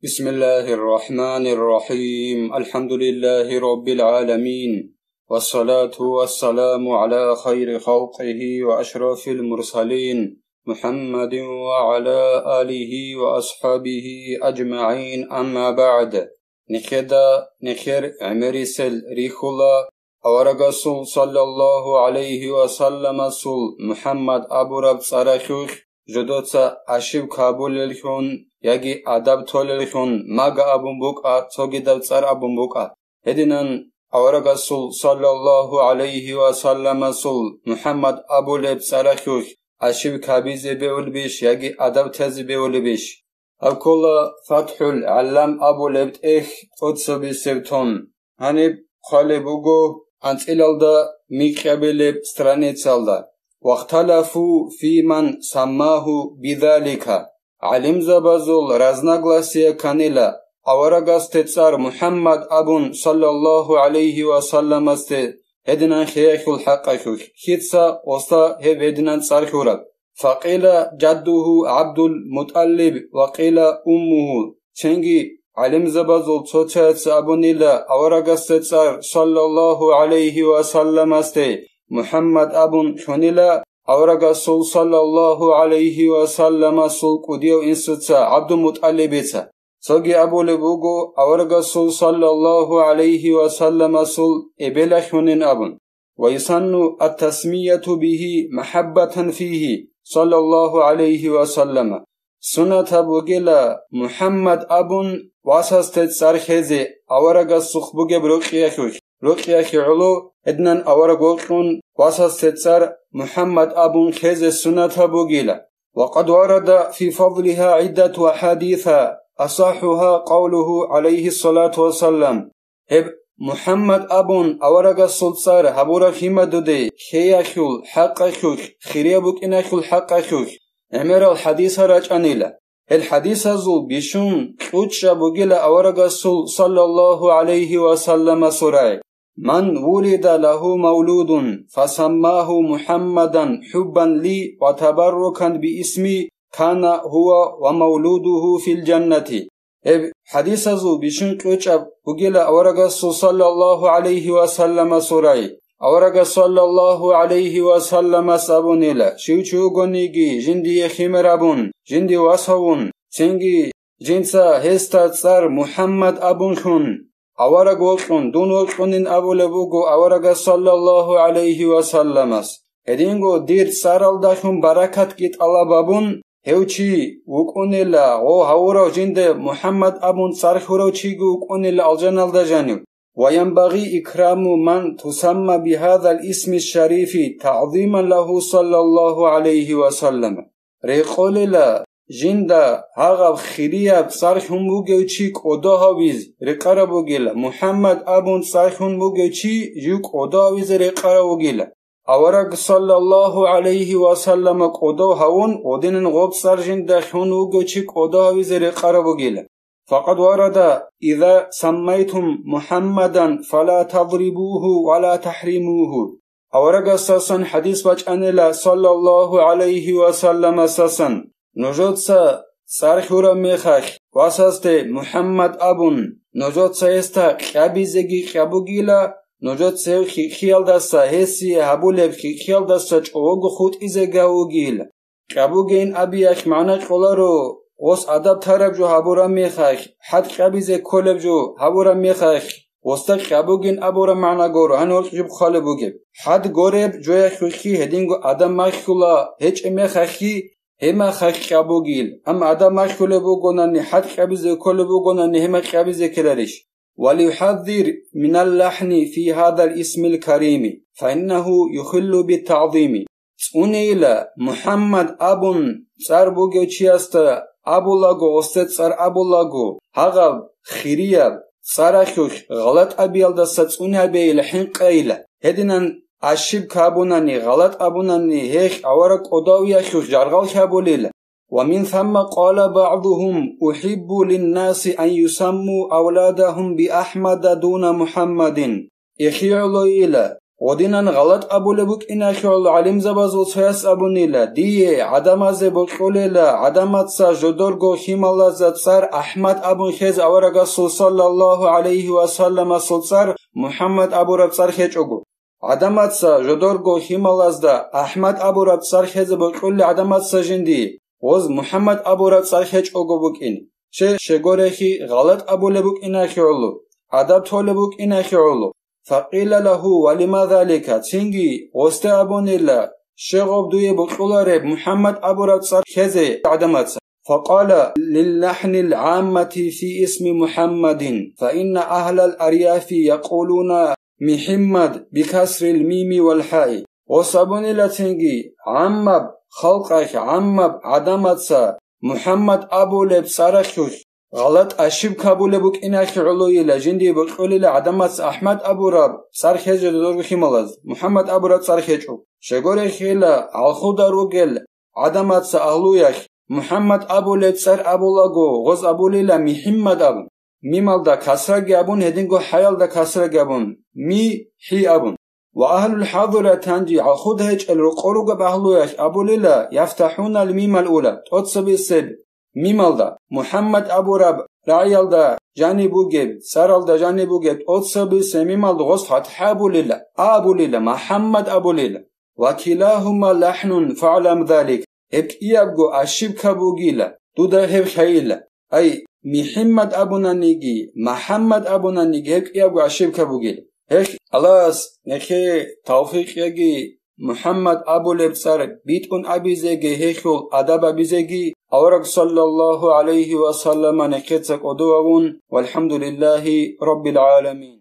بسم الله الرحمن الرحيم الحمد لله رب العالمين والصلاة والسلام على خير خلقه وأشرف المرسلين محمد وعلى آله وأصحابه أجمعين أما بعد نخير عمريسل ريخولا أورغسول صلى الله عليه وسلم سول محمد أبو رب صرخوخ جدوتا أشيب كابول الخون يجي أدب توللخون ماغا أبو بوكا توغيدب صار أبو بوكا هدينان أورغسول صلى الله عليه وسلم سول محمد أبو لب صرخوخ أشيب كابيزي بيولبيش يجي أدب تزي بيولبيش أكولا فتح العلم أبو لبت قدس بسرطون هنب خالي بوغو أنتقلالدا ميقابلب سترانيتسالدا واختلفوا في من سماه بذلك علم زبازول رزناغلاسيا كانيلا أورغاس تتصار محمد أبون صلى الله عليه وسلم است هدنان خيخ الحق خيتسا وستا هب هدنان صارخورا فقيل جده عبد المطلب وقيل أمه چنگي علم زبازول توچايتس أبونيلا أورغاس تتصار صلى الله عليه وسلم است محمد أبون خونيلا أورغسول صلى الله عليه وسلم سول قديو إنسوتا عبد المطلبيتا سوغي أبو لبوغو أورغسول صلى الله عليه وسلم سول إبلا خونين أبون ويسن التسمية به محبة فيه صلى الله عليه وسلم سنة بوغيلا محمد أبون واسستت سارخيزي أورغسوخ بوغي بروخيخوخ روخيخي علو ادنان أورغوخون واسستت محمد أبون خيز سنة بوغيلا وقد ورد في فضلها عدة أحاديث أصحها قوله عليه الصلاة والسلام هب محمد أبون أورغ السلطار هبورا خيمة دودي خياخول حقاخوخ خيريابوك إناخول حقاخوخ امير الحديث راجانيلا الحديث زول بيشون قوتشا بوغيلا أورغ السل صلى الله عليه وسلم سراي من ولد له مولود فسماه محمدا حبا لي وتبركا باسمي كان هو ومولوده في الجنة حديث زو بشن قوچا بوغيلا أورغسو صلى الله عليه وسلم سوراي أورغ صلى الله عليه وسلم سابونيلا شيوچو غونيگي جندي خيمرابون جندي واساون سنگي جنسا هستا صار محمد أبون خون أورغ وقون دون وقونين أبو لبوغو أورغ صلى الله عليه وسلم هدينغو دير سارالداخون بركات كيت الله بابون هوچي وقونيلا او هاورو جند محمد أبون سارخورو چيگو وقونيلا الجنال دجانيو وينبغي إكرام من تسمى بهذا الاسم الشريف تعظيما له صلى الله عليه وسلم ريقوليلا جندا هاغا خيرياب سارخون بوگوچي قداهاويز رقرابوگيلا محمد أبون سارخون بوگوچي يوك قداهاويز رقرابوگيلا أورغ صلى الله عليه وسلم قداهاون ودينن غوب سار جندا خون بوگوچي قداهاويز رقرابوگيلا فقد ورد إذا سميتم محمدا فلا تضربوه ولا تحرموه أورغ ساسن حديث بچانيلا صلى الله عليه وسلم ساسن نجوتسا سارخورا ميخاخ واساسته محمد أبون نجوتسا استا خابيزگي خابوگيلا نجوتسا خيالدسا هسي هبولب خيالدسا چوغو خود إزگاوگيلا خابوگين أبيخ معنى قولارو وس أدب ترب جو هبورا ميخاخ حد خابيزه كولب جو هبورا ميخاخ وستك خابوگين أبورا معنى گورو هنوك جب خالبوگب حد گورب جويا خوخي هدينگو أدم مخولا هيچ ميخاخي هما خابوگيل أم أدم مخولا بوگوناني حد خابيزه كولب بوگوناني هما خابيزه كلاريش وليحذر من اللحن في هذا الاسم الكريم فإنه يخل بالتعظيم سونيلا محمد أبون صار بوگوچي است أبولاغو أستت صار أبولاغو هاغا خيرياب صارخوخ غلط أبيالدا ساتسوني أبيل حنقايلا هدنان أشيب كابوناني غلط أبوناني هيخ أورك أداويا خوخ جرغال كابوليلا ومن ثم قال بعضهم أحب للناس أن يسموا أولادهم بأحمد دون محمد إخيعلو إلا ودينان غلط أبو لبوك إنا خيول علم زبازو تسويس أبونيلا ديه عدمازي بوكوليلا عدماتسا جدورغو خيمالا زبسار أحمد أبو خيز أورغا صلى الله عليه وسلم سلسار محمد أبو ربسار خيجوغو عدماتسا جدورغو خيمالاز دا أحمد أبو ربسار خيز بوكولي عدماتسا جندي وز محمد أبو ربسار خيجوغو بوكيني شغورخي غلط أبو لبوك إنا خيولو عدب تولبوك إنا خيولو فقيل له ولما ذلك تنجي واستأبونيلا شغب دوي بقولارب محمد أبو ربسار خيزي عدماتسا فقال للحن العامة في اسم محمد فإن أهل الأرياف يقولون محمد بكسر الميم والحاء وصابونيلا تنجي عمب خلقك عمب عدماتسا محمد أبو لبسارخوش غلط أشيب كابولبوك إناخ علوي لجندي بقولي عدمات أحمد أبو راب صار خيج دور خيمالاز محمد أبو راب صار خيجو شغوري خيلا الخدا روجل عدمات أهلويخ محمد أبو لبسار أبو لاغو غز أبو ليلا محمد أبو ميمال دا كسر جابون هدينغو حيال دا كسر جابون مي حي أبون وأهل الحاضرة تنجي الخد هج الرقروق بأهلويخ أبو ليلا يفتحون الميم الأولى تتصبي السب ميمال دا محمد أبو راب رعيال دا جانبو جيب سارال دا جانبو جيب أتصبي سميمال دا غص فتح أبو ليلا محمد أبو ليلا وكلاهما لحن فعلم ذلك إبقيابغو أشيب كابوغيلا دودا هب خيلا أي محمد أبونا نيجي محمد أبونا نيجي إبقيابغو أشيب كابوغيلا هيك الله نخي توفيق يجي محمد أبو لبسار بيتون أبي زيجي هيخول أدب أبي زيجي أورق صلى الله عليه وسلم نخيتك أدوون والحمد لله رب العالمين.